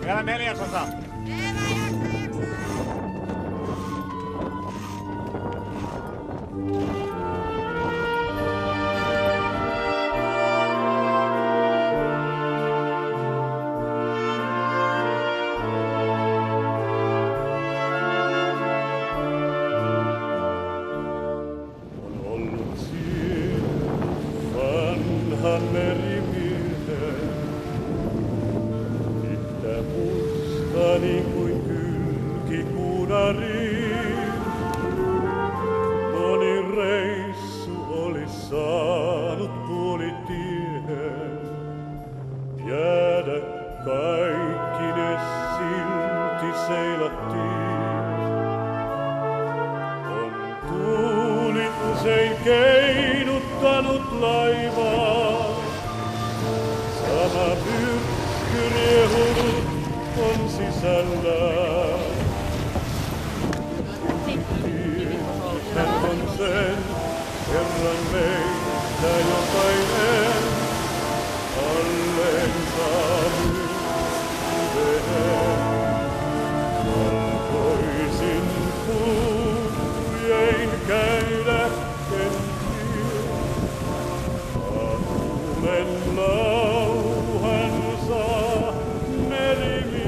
Vielä 4/4. Niin kuin kylkikuunari, moni reissu oli saanut puolitiehen. Jäädä kaikki ne silti seilattiin. On tuuli usein keinuttanut laivaa, sama myrsky riehunut on sisällään. Hän on sen kerran meitä jokainen, allensa myyveen. Valkoisin purjein käydä kenties, tuulen lauhan saa merimies.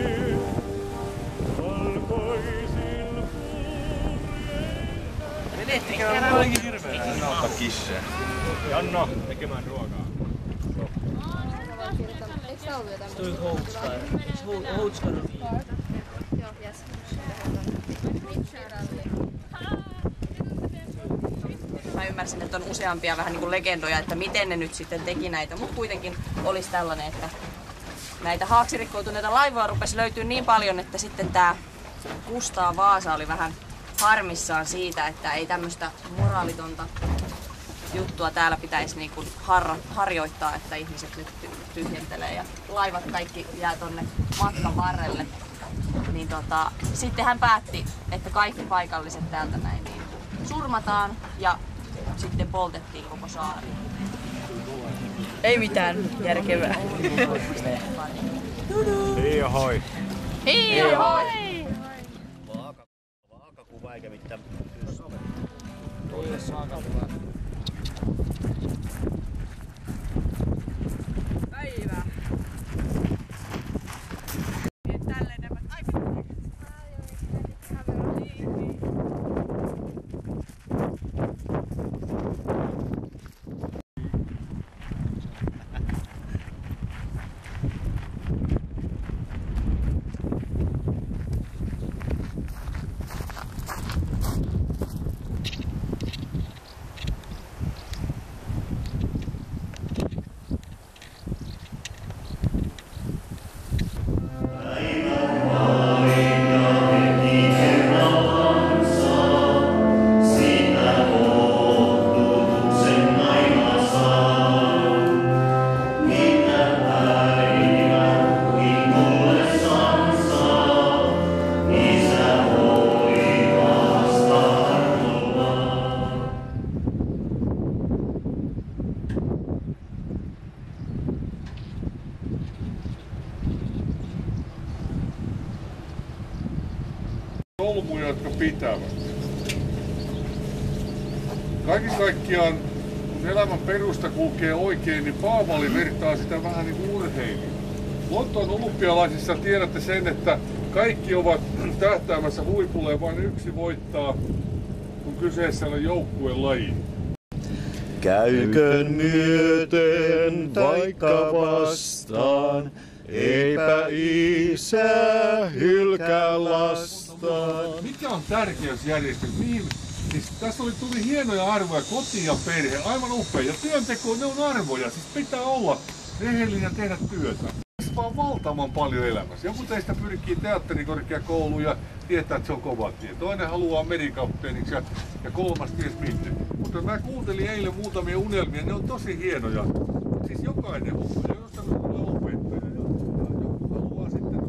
Menettikö on paljon hirveä? Hän ottaa kisseen. Janno tekemään ruokaa. Eikö tää ollut jotain? Toi Houtskar. Houtskar on Joo, jes. Mä ymmärsin, että on useampia vähän niin kuin legendoja, että miten ne nyt sitten teki näitä, mutta kuitenkin olisi tällainen, että näitä haaksirikkoutuneita laivoja rupesi löytyä niin paljon, että sitten tää Kustaa Vaasa oli vähän harmissaan siitä, että ei tämmöistä moraalitonta juttua täällä pitäisi niin kuin harjoittaa, että ihmiset nyt tyhjentelee ja laivat kaikki jää tonne matkan varrelle. Niin sitten hän päätti, että kaikki paikalliset täältä näin niin surmataan ja sitten poltettiin koko saari. Ei mitään järkevää. Hiio hoi. Hiio hoi! Vaakakuva eikä mitään. Päivää. Tälleen nämä. Ai Solmuja, jotka pitävät. Kaiken kaikkiaan, kun elämän perusta kulkee oikein, niin Paavali vertaa sitä vähän niin kuin urheilijoita. Lontoon olympialaisissa tiedätte sen, että kaikki ovat tähtäämässä huipulle ja vain yksi voittaa, kun kyseessä on joukkuelaji. Käyköön myöten vaikka vastaan, eipä isä hylkää lastaan. Mikä on tärkeysjärjestys? Siis tässä tuli hienoja arvoja, koti ja perhe, aivan upea. Ja työnteko, ne on arvoja, siis pitää olla rehellinen ja tehdä työtä. Tässä on valtavan paljon elämässä. Joku teistä pyrkii teatterikorkeakouluun ja tietää, että se on kova tie. Toinen haluaa merikapteeniksi ja kolmas ties minne. Mutta mä kuuntelin eilen muutamia unelmia, ne on tosi hienoja. Siis jokainen on. Ja jos tulee opettaja ja joku haluaa sitten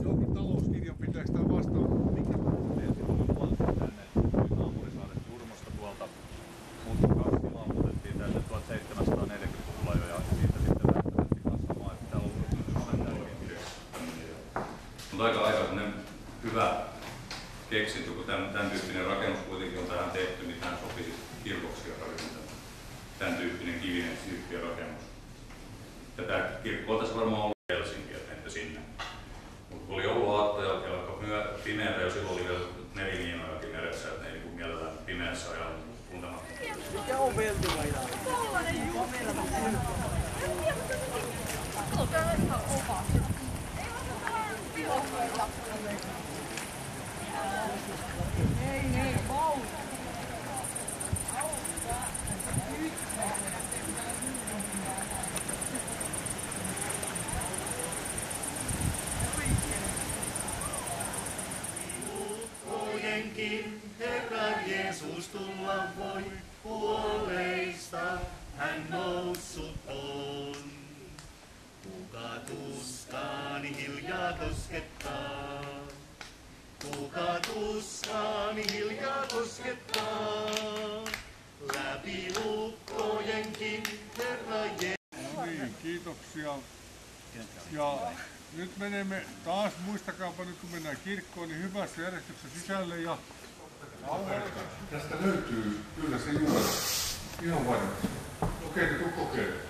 johonkin talouskirjan pitäisi tämä vastaan. Mikä Naapurisaaret Turmosta tuolta, mutta kaksi maamutettiin keksintö, kun tämän tyyppinen rakennus kuitenkin on tähän tehty, niin tähän sopii kirkoksia rakentaa. Tämän tyyppinen kivinen syyppiörakennus. Ja tämä kirkko on tässä varmaan ollut Helsinki, että sinne. Mutta oli ollut aattoja ja vaikka pimeätä, jo silloin oli vielä nelimiinojakin meressä, että ne ei mielellään pimeässä ajalla tuntematta. Mikä on veltivaina? Ukkojenkin Herra Jeesus tulla voi, kuolleista hän noussut on. Kuka tuskaani hiljaa koskettaa, kuka tuskaani hiljaa koskettaa, läpi ukkojenkin Herra Jeesus. No niin, kiitoksia. Ja nyt menemme taas, muistakaapa nyt kun mennään kirkkoon, niin hyvässä järjestyksessä sisälle ja tästä löytyy kyllä se juuri. Ihan varmasti. Okei, tuu kokeilemaan.